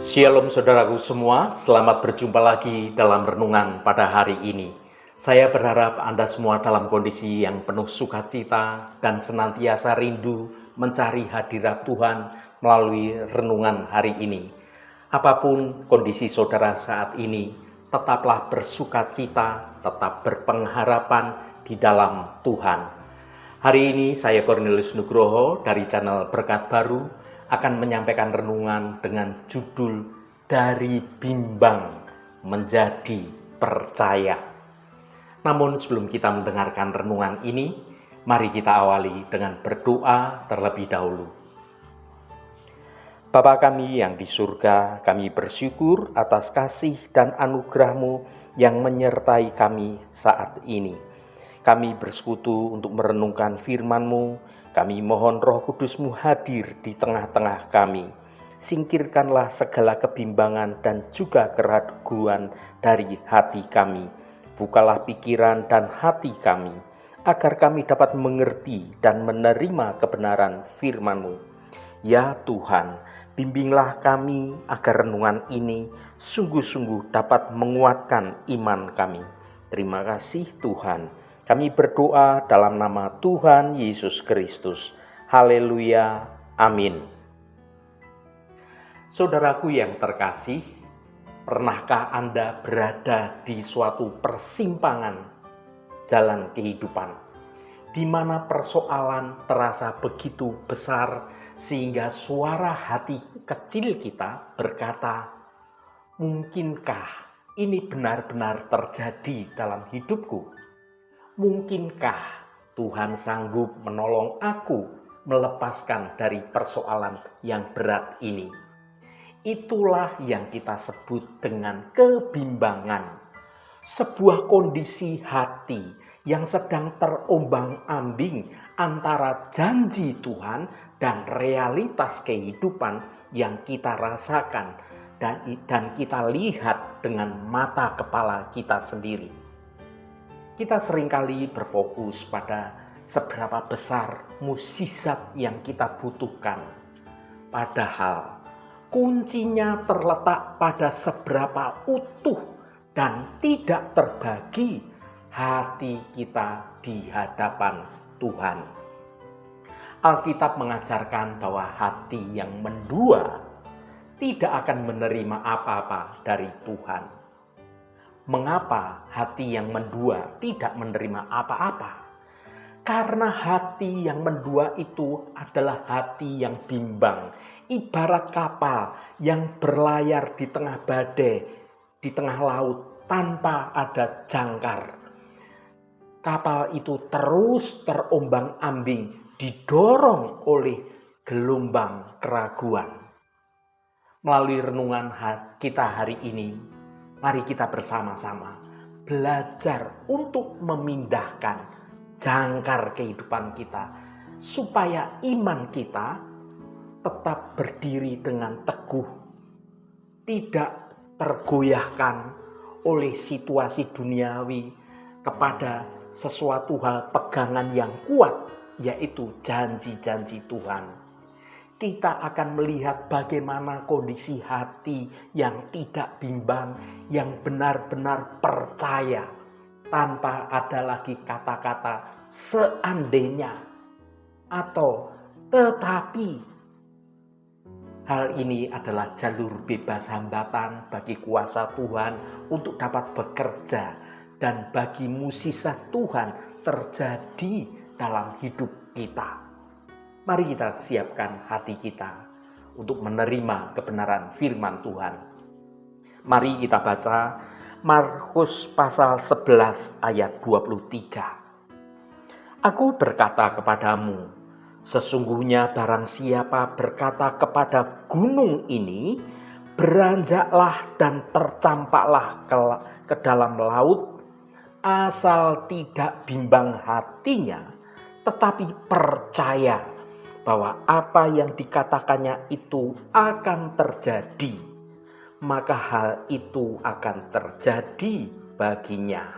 Shalom saudaraku semua, selamat berjumpa lagi dalam renungan pada hari ini. Saya berharap Anda semua dalam kondisi yang penuh sukacita dan senantiasa rindu mencari hadirat Tuhan melalui renungan hari ini. Apapun kondisi saudara saat ini, tetaplah bersukacita, tetap berpengharapan di dalam Tuhan. Hari ini saya Cornelius Nugroho dari channel Berkat Baru akan menyampaikan renungan dengan judul Dari Bimbang Menjadi Percaya. Namun sebelum kita mendengarkan renungan ini, mari kita awali dengan berdoa terlebih dahulu. Bapa kami yang di surga, kami bersyukur atas kasih dan anugerah-Mu yang menyertai kami saat ini. Kami bersekutu untuk merenungkan firman-Mu. Kami mohon Roh Kudus-Mu hadir di tengah-tengah kami. Singkirkanlah segala kebimbangan dan juga keraguan dari hati kami. Bukalah pikiran dan hati kami, agar kami dapat mengerti dan menerima kebenaran firman-Mu. Ya Tuhan, bimbinglah kami agar renungan ini sungguh-sungguh dapat menguatkan iman kami. Terima kasih Tuhan. Kami berdoa dalam nama Tuhan Yesus Kristus. Haleluya. Amin. Saudaraku yang terkasih, pernahkah Anda berada di suatu persimpangan jalan kehidupan, di mana persoalan terasa begitu besar sehingga suara hati kecil kita berkata, mungkinkah ini benar-benar terjadi dalam hidupku? Mungkinkah Tuhan sanggup menolong aku melepaskan dari persoalan yang berat ini? Itulah yang kita sebut dengan kebimbangan. Sebuah kondisi hati yang sedang terombang-ambing antara janji Tuhan dan realitas kehidupan yang kita rasakan dan kita lihat dengan mata kepala kita sendiri. Kita seringkali berfokus pada seberapa besar mukjizat yang kita butuhkan. Padahal kuncinya terletak pada seberapa utuh dan tidak terbagi hati kita di hadapan Tuhan. Alkitab mengajarkan bahwa hati yang mendua tidak akan menerima apa-apa dari Tuhan. Mengapa hati yang mendua tidak menerima apa-apa? Karena hati yang mendua itu adalah hati yang bimbang. Ibarat kapal yang berlayar di tengah badai, di tengah laut tanpa ada jangkar. Kapal itu terus terombang-ambing, didorong oleh gelombang keraguan. Melalui renungan kita hari ini, mari kita bersama-sama belajar untuk memindahkan jangkar kehidupan kita, supaya iman kita tetap berdiri dengan teguh, tidak tergoyahkan oleh situasi duniawi kepada sesuatu hal pegangan yang kuat, yaitu janji-janji Tuhan. Kita akan melihat bagaimana kondisi hati yang tidak bimbang, yang benar-benar percaya, tanpa ada lagi kata-kata seandainya atau tetapi. Hal ini adalah jalur bebas hambatan bagi kuasa Tuhan untuk dapat bekerja dan bagi mukjizat Tuhan terjadi dalam hidup kita. Mari kita siapkan hati kita untuk menerima kebenaran firman Tuhan. Mari kita baca Markus pasal 11 ayat 23. Aku berkata kepadamu, sesungguhnya barang siapa berkata kepada gunung ini, beranjaklah dan tercampaklah ke dalam laut, asal tidak bimbang hatinya, tetapi percaya bahwa apa yang dikatakannya itu akan terjadi, maka hal itu akan terjadi baginya.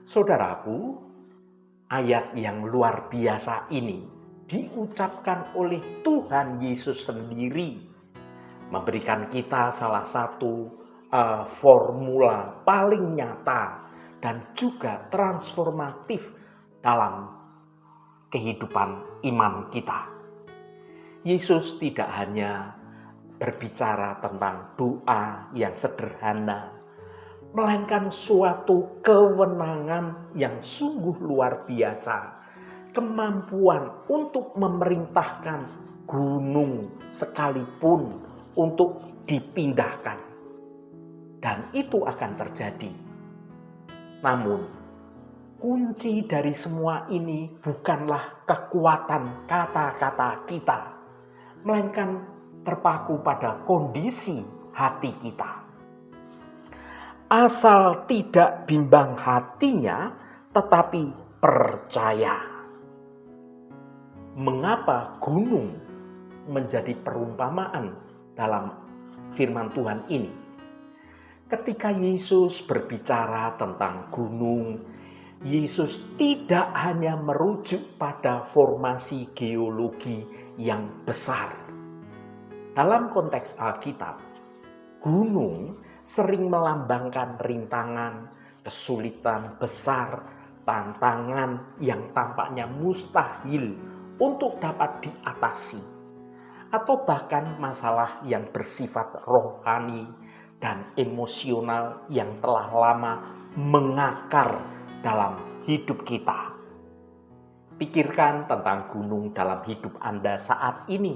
Saudaraku, ayat yang luar biasa ini diucapkan oleh Tuhan Yesus sendiri memberikan kita salah satu formula paling nyata dan juga transformatif dalam kehidupan iman kita. Yesus tidak hanya berbicara tentang doa yang sederhana, melainkan suatu kewenangan yang sungguh luar biasa, kemampuan untuk memerintahkan gunung sekalipun untuk dipindahkan. Dan itu akan terjadi. Namun, kunci dari semua ini bukanlah kekuatan kata-kata kita, melainkan terpaku pada kondisi hati kita. Asal tidak bimbang hatinya, tetapi percaya. Mengapa gunung menjadi perumpamaan dalam firman Tuhan ini? Ketika Yesus berbicara tentang gunung, Yesus tidak hanya merujuk pada formasi geologi yang besar. Dalam konteks Alkitab, gunung sering melambangkan rintangan, kesulitan besar, tantangan yang tampaknya mustahil untuk dapat diatasi, atau bahkan masalah yang bersifat rohani dan emosional yang telah lama mengakar dalam hidup kita. Pikirkan tentang gunung dalam hidup Anda saat ini.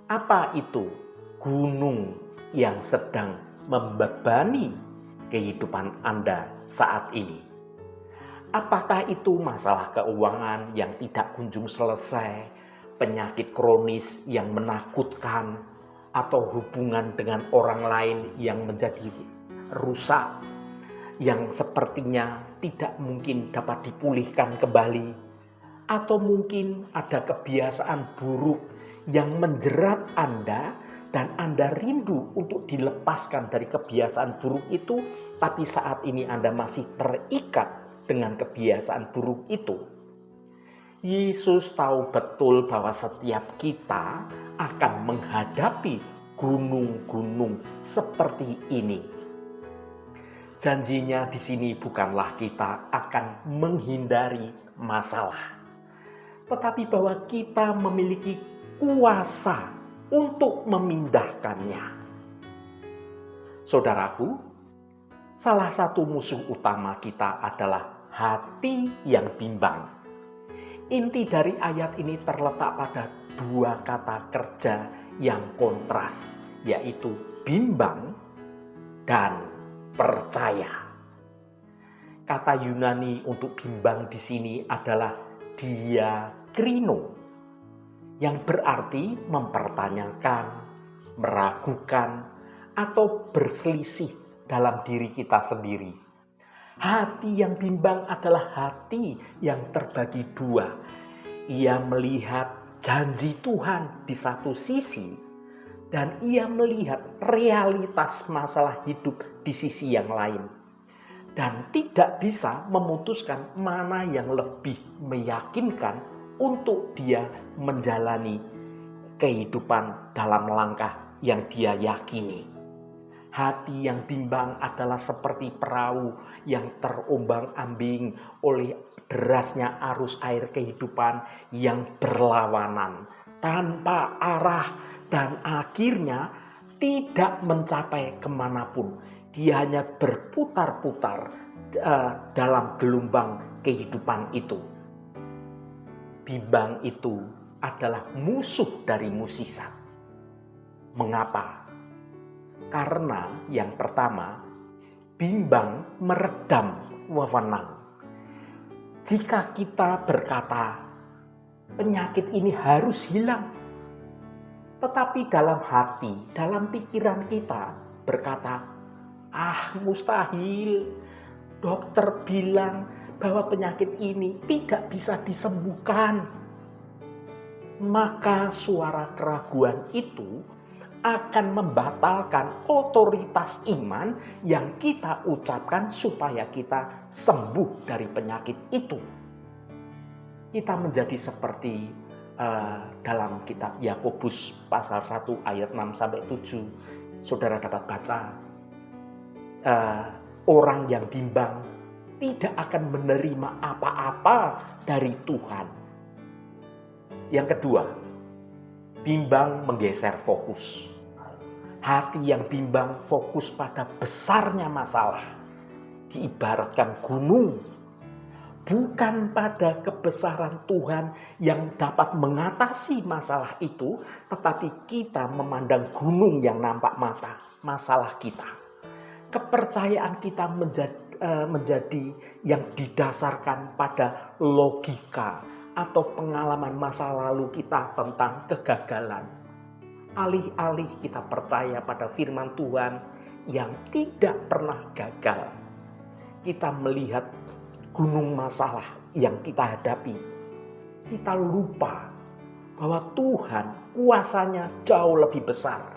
Apa itu gunung yang sedang membebani kehidupan Anda saat ini? Apakah itu masalah keuangan yang tidak kunjung selesai, penyakit kronis yang menakutkan, atau hubungan dengan orang lain yang menjadi rusak, yang sepertinya tidak mungkin dapat dipulihkan kembali, atau mungkin ada kebiasaan buruk yang menjerat Anda dan Anda rindu untuk dilepaskan dari kebiasaan buruk itu, tapi saat ini Anda masih terikat dengan kebiasaan buruk itu. Yesus tahu betul bahwa setiap kita akan menghadapi gunung-gunung seperti ini. Janjinya di sini bukanlah kita akan menghindari masalah, tetapi bahwa kita memiliki kuasa untuk memindahkannya. Saudaraku, salah satu musuh utama kita adalah hati yang bimbang. Inti dari ayat ini terletak pada dua kata kerja yang kontras, yaitu bimbang dan percaya. Kata Yunani untuk bimbang di sini adalah diakrino, yang berarti mempertanyakan, meragukan, atau berselisih dalam diri kita sendiri. Hati yang bimbang adalah hati yang terbagi dua. Ia melihat janji Tuhan di satu sisi, dan ia melihat realitas masalah hidup di sisi yang lain. Dan tidak bisa memutuskan mana yang lebih meyakinkan untuk dia menjalani kehidupan dalam langkah yang dia yakini. Hati yang bimbang adalah seperti perahu yang terombang-ambing oleh derasnya arus air kehidupan yang berlawanan, tanpa arah, dan akhirnya tidak mencapai kemanapun. Dia hanya berputar-putar dalam gelombang kehidupan itu. Bimbang itu adalah musuh dari mukjizat. Mengapa? Karena yang pertama, bimbang meredam wewenang. Jika kita berkata, penyakit ini harus hilang, tetapi dalam hati, dalam pikiran kita berkata, mustahil, dokter bilang bahwa penyakit ini tidak bisa disembuhkan. Maka suara keraguan itu akan membatalkan otoritas iman yang kita ucapkan supaya kita sembuh dari penyakit itu. Kita menjadi seperti dalam kitab Yakobus pasal 1 ayat 6-7, saudara dapat baca, orang yang bimbang tidak akan menerima apa-apa dari Tuhan. Yang kedua, bimbang menggeser fokus. Hati yang bimbang fokus pada besarnya masalah, diibaratkan gunung, bukan pada kebesaran Tuhan yang dapat mengatasi masalah itu, tetapi kita memandang gunung yang nampak mata, masalah kita. Kepercayaan kita menjadi yang didasarkan pada logika atau pengalaman masa lalu kita tentang kegagalan. Alih-alih kita percaya pada firman Tuhan yang tidak pernah gagal, kita melihat gunung masalah yang kita hadapi. Kita lupa bahwa Tuhan kuasanya jauh lebih besar.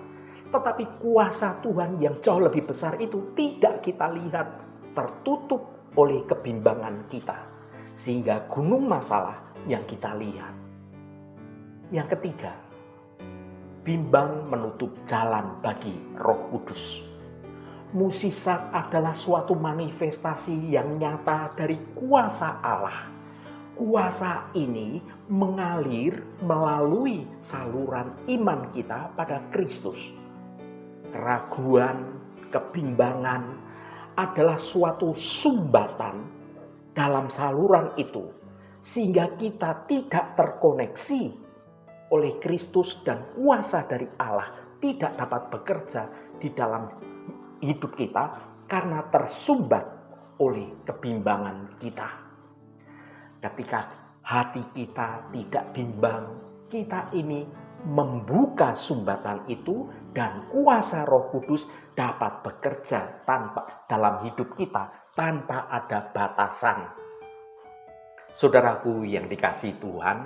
Tetapi kuasa Tuhan yang jauh lebih besar itu tidak kita lihat, tertutup oleh kebimbangan kita. Sehingga gunung masalah yang kita lihat. Yang ketiga, bimbang menutup jalan bagi Roh Kudus. Mukjizat adalah suatu manifestasi yang nyata dari kuasa Allah. Kuasa ini mengalir melalui saluran iman kita pada Kristus. Keraguan, kebimbangan adalah suatu sumbatan dalam saluran itu, sehingga kita tidak terkoneksi oleh Kristus dan kuasa dari Allah tidak dapat bekerja di dalam hidup kita karena tersumbat oleh kebimbangan kita. Ketika hati kita tidak bimbang, kita ini membuka sumbatan itu dan kuasa Roh Kudus dapat bekerja dalam hidup kita tanpa ada batasan. Saudaraku yang dikasihi Tuhan,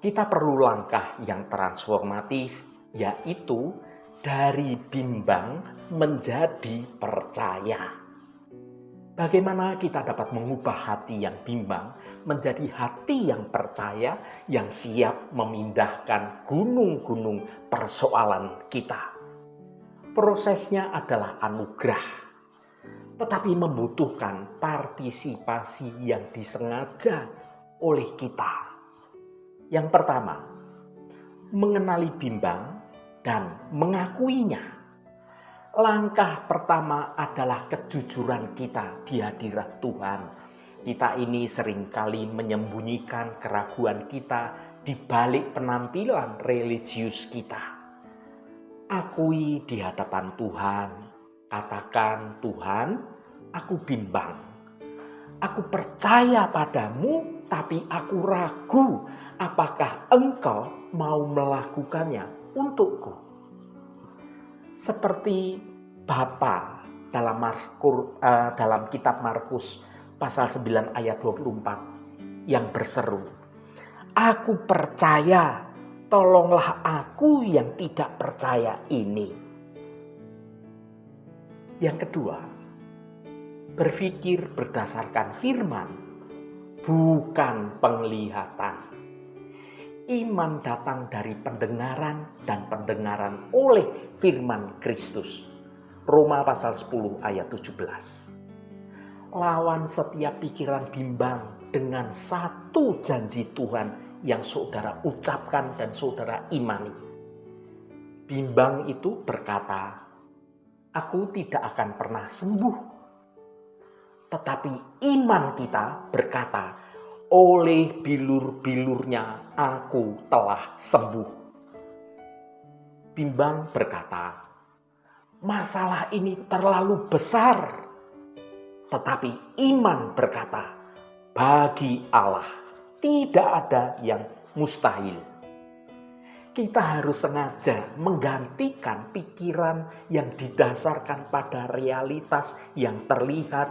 kita perlu langkah yang transformatif, yaitu dari bimbang menjadi percaya. Bagaimana kita dapat mengubah hati yang bimbang menjadi hati yang percaya, yang siap memindahkan gunung-gunung persoalan kita? Prosesnya adalah anugerah, tetapi membutuhkan partisipasi yang disengaja oleh kita. Yang pertama, mengenali bimbang dan mengakuinya. Langkah pertama adalah kejujuran kita di hadirat Tuhan. Kita ini seringkali menyembunyikan keraguan kita di balik penampilan religius kita. Akui di hadapan Tuhan. Katakan, Tuhan, aku bimbang. Aku percaya padamu, tapi aku ragu apakah Engkau mau melakukannya untukku. Seperti Bapa dalam kitab Markus pasal 9 ayat 24 yang berseru, aku percaya, tolonglah aku yang tidak percaya ini. Yang kedua, berpikir berdasarkan firman, bukan penglihatan. Iman datang dari pendengaran dan pendengaran oleh firman Kristus. Roma pasal 10 ayat 17. Lawan setiap pikiran bimbang dengan satu janji Tuhan yang saudara ucapkan dan saudara imani. Bimbang itu berkata, aku tidak akan pernah sembuh. Tetapi iman kita berkata, oleh bilur-bilurnya aku telah sembuh. Bimbang berkata, masalah ini terlalu besar. Tetapi iman berkata, bagi Allah tidak ada yang mustahil. Kita harus sengaja menggantikan pikiran yang didasarkan pada realitas yang terlihat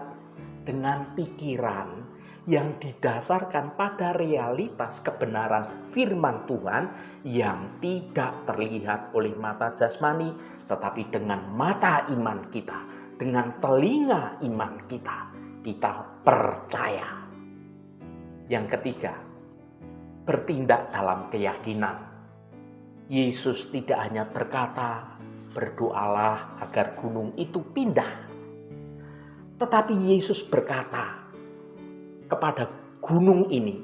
dengan pikiran yang didasarkan pada realitas kebenaran firman Tuhan yang tidak terlihat oleh mata jasmani, tetapi dengan mata iman kita, dengan telinga iman kita, kita percaya. Yang ketiga, bertindak dalam keyakinan. Yesus tidak hanya berkata, "Berdoalah agar gunung itu pindah." Tetapi Yesus berkata kepada gunung ini,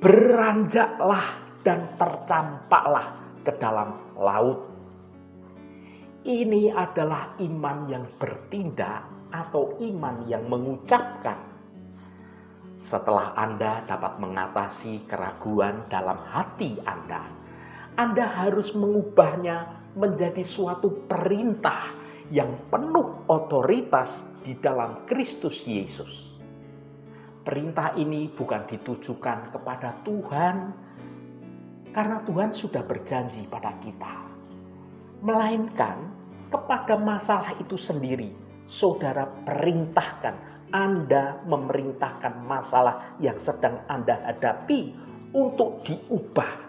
"Beranjaklah dan tercampaklah ke dalam laut." Ini adalah iman yang bertindak atau iman yang mengucapkan. Setelah Anda dapat mengatasi keraguan dalam hati Anda harus mengubahnya menjadi suatu perintah yang penuh otoritas di dalam Kristus Yesus. Perintah ini bukan ditujukan kepada Tuhan, karena Tuhan sudah berjanji pada kita, melainkan kepada masalah itu sendiri. Saudara perintahkan, Anda memerintahkan masalah yang sedang Anda hadapi untuk diubah.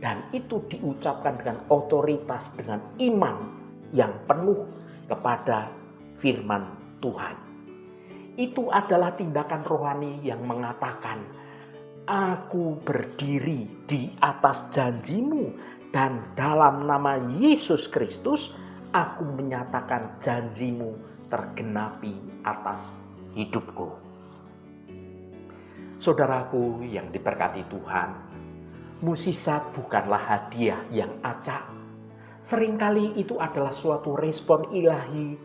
Dan itu diucapkan dengan otoritas, dengan iman yang penuh kepada firman Tuhan. Itu adalah tindakan rohani yang mengatakan, "Aku berdiri di atas janjimu, dan dalam nama Yesus Kristus, aku menyatakan janjimu tergenapi atas hidupku." Saudaraku yang diberkati Tuhan, mukjizat bukanlah hadiah yang acak. Seringkali itu adalah suatu respon ilahi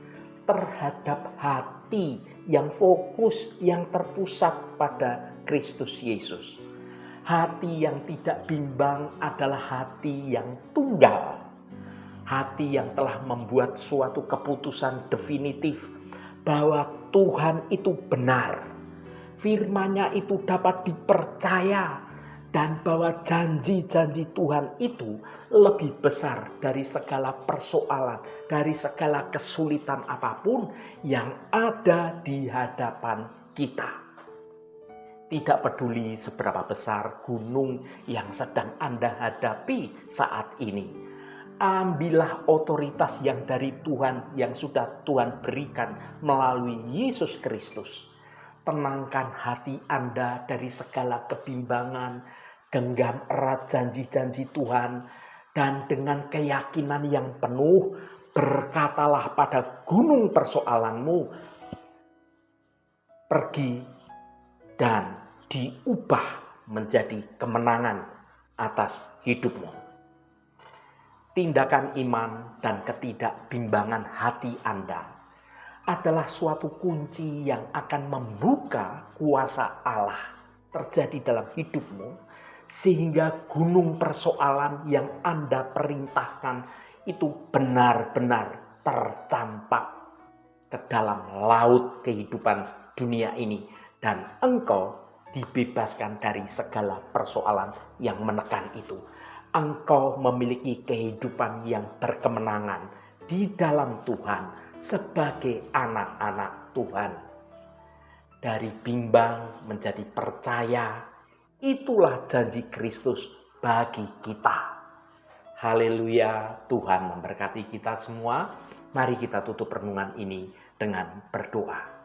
terhadap hati yang fokus, yang terpusat pada Kristus Yesus. Hati yang tidak bimbang adalah hati yang tunggal. Hati yang telah membuat suatu keputusan definitif bahwa Tuhan itu benar. Firman-Nya itu dapat dipercaya. Dan bahwa janji-janji Tuhan itu lebih besar dari segala persoalan, dari segala kesulitan apapun yang ada di hadapan kita. Tidak peduli seberapa besar gunung yang sedang Anda hadapi saat ini. Ambillah otoritas yang dari Tuhan, yang sudah Tuhan berikan melalui Yesus Kristus. Tenangkan hati Anda dari segala kebimbangan, genggam erat janji-janji Tuhan, dan dengan keyakinan yang penuh berkatalah pada gunung persoalanmu, "Pergi dan diubah menjadi kemenangan atas hidupmu." Tindakan iman dan ketidakbimbangan hati Anda adalah suatu kunci yang akan membuka kuasa Allah terjadi dalam hidupmu, sehingga gunung persoalan yang Anda perintahkan itu benar-benar tercampak ke dalam laut kehidupan dunia ini, dan engkau dibebaskan dari segala persoalan yang menekan itu. Engkau memiliki kehidupan yang berkemenangan di dalam Tuhan sebagai anak-anak Tuhan. Dari bimbang menjadi percaya, itulah janji Kristus bagi kita. Haleluya, Tuhan memberkati kita semua. Mari kita tutup renungan ini dengan berdoa.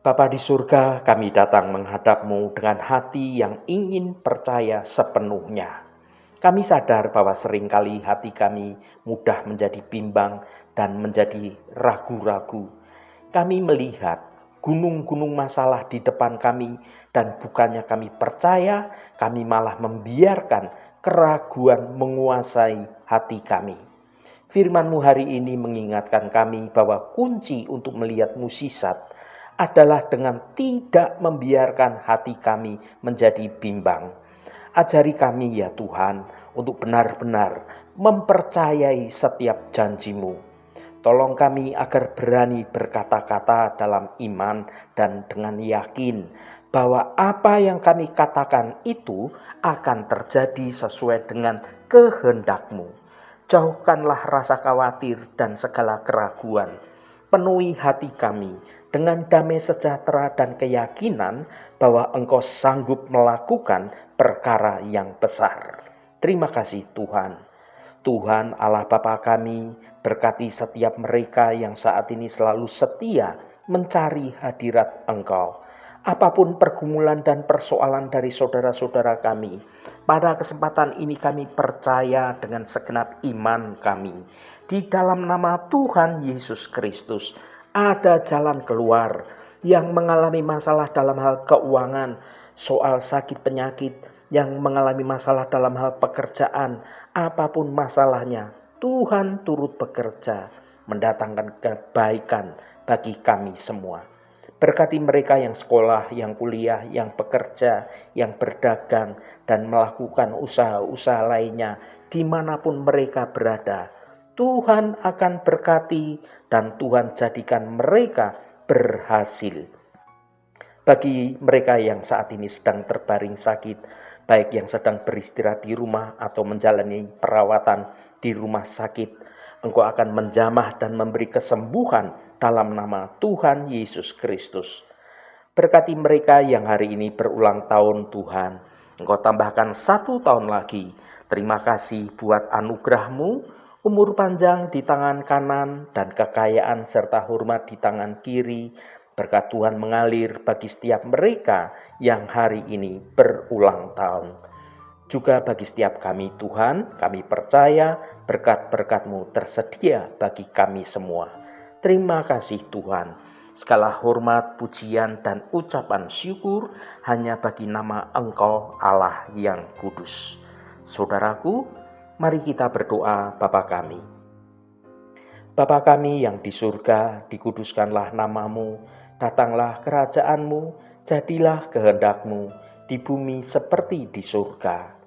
Bapa di surga, kami datang menghadap-Mu dengan hati yang ingin percaya sepenuhnya. Kami sadar bahwa seringkali hati kami mudah menjadi bimbang dan menjadi ragu-ragu. Kami melihat gunung-gunung masalah di depan kami, dan bukannya kami percaya, kami malah membiarkan keraguan menguasai hati kami. Firman-Mu hari ini mengingatkan kami bahwa kunci untuk melihat mukjizat adalah dengan tidak membiarkan hati kami menjadi bimbang. Ajari kami ya Tuhan untuk benar-benar mempercayai setiap janji-Mu. Tolong kami agar berani berkata-kata dalam iman dan dengan yakin bahwa apa yang kami katakan itu akan terjadi sesuai dengan kehendak-Mu. Jauhkanlah rasa khawatir dan segala keraguan. Penuhi hati kami dengan damai sejahtera dan keyakinan bahwa Engkau sanggup melakukan perkara yang besar. Terima kasih Tuhan. Tuhan Allah Bapa kami, berkati setiap mereka yang saat ini selalu setia mencari hadirat Engkau. apapun pergumulan dan persoalan dari saudara-saudara kami. Pada kesempatan ini kami percaya dengan segenap iman kami, di dalam nama Tuhan Yesus Kristus ada jalan keluar. Yang mengalami masalah dalam hal keuangan, soal sakit penyakit, yang mengalami masalah dalam hal pekerjaan, apapun masalahnya, Tuhan turut bekerja mendatangkan kebaikan bagi kami semua. Berkati mereka yang sekolah, yang kuliah, yang bekerja, yang berdagang, dan melakukan usaha-usaha lainnya dimanapun mereka berada. Tuhan akan berkati dan Tuhan jadikan mereka berhasil. Bagi mereka yang saat ini sedang terbaring sakit, baik yang sedang beristirahat di rumah atau menjalani perawatan di rumah sakit, Engkau akan menjamah dan memberi kesembuhan dalam nama Tuhan Yesus Kristus. Berkati mereka yang hari ini berulang tahun Tuhan, Engkau tambahkan 1 tahun lagi. Terima kasih buat anugerah-Mu, umur panjang di tangan kanan dan kekayaan serta hormat di tangan kiri. Berkat Tuhan mengalir bagi setiap mereka yang hari ini berulang tahun. Juga bagi setiap kami Tuhan, kami percaya berkat-berkat-Mu tersedia bagi kami semua. Terima kasih Tuhan. Segala hormat, pujian, dan ucapan syukur hanya bagi nama Engkau Allah yang kudus. Saudaraku, mari kita berdoa Bapa kami. Bapa kami yang di surga, dikuduskanlah nama-Mu, datanglah kerajaan-Mu, jadilah kehendak-Mu di bumi seperti di surga.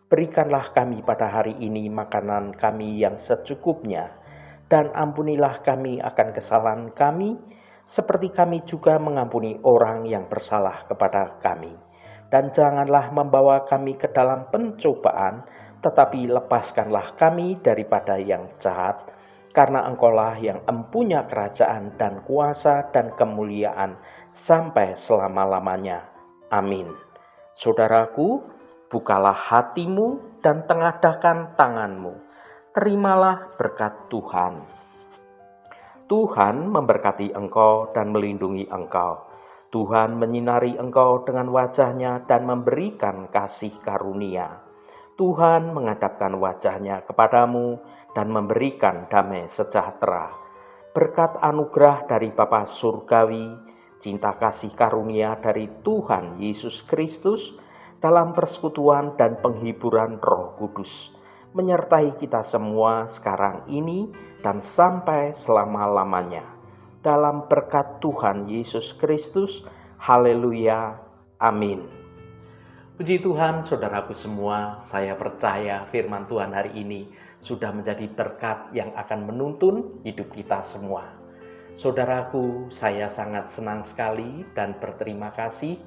Berikanlah kami pada hari ini makanan kami yang secukupnya, dan ampunilah kami akan kesalahan kami, seperti kami juga mengampuni orang yang bersalah kepada kami. Dan janganlah membawa kami ke dalam pencobaan, tetapi lepaskanlah kami daripada yang jahat, karena Engkaulah yang empunya kerajaan dan kuasa dan kemuliaan sampai selama-lamanya. Amin. Saudaraku, bukalah hatimu dan tengadahkan tanganmu. Terimalah berkat Tuhan. Tuhan memberkati engkau dan melindungi engkau. Tuhan menyinari engkau dengan wajah-Nya dan memberikan kasih karunia. Tuhan menghadapkan wajah-Nya kepadamu dan memberikan damai sejahtera. Berkat anugerah dari Bapa Surgawi, cinta kasih karunia dari Tuhan Yesus Kristus, dalam persekutuan dan penghiburan Roh Kudus, menyertai kita semua sekarang ini dan sampai selama-lamanya. Dalam berkat Tuhan Yesus Kristus, haleluya, amin. Puji Tuhan, saudaraku semua, saya percaya firman Tuhan hari ini sudah menjadi berkat yang akan menuntun hidup kita semua. Saudaraku, saya sangat senang sekali dan berterima kasih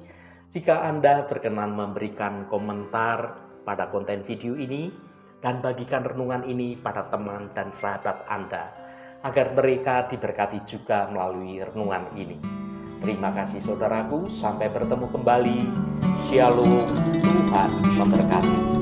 jika Anda berkenan memberikan komentar pada konten video ini dan bagikan renungan ini pada teman dan sahabat Anda, agar mereka diberkati juga melalui renungan ini. Terima kasih saudaraku, sampai bertemu kembali. Shalom, Tuhan memberkati.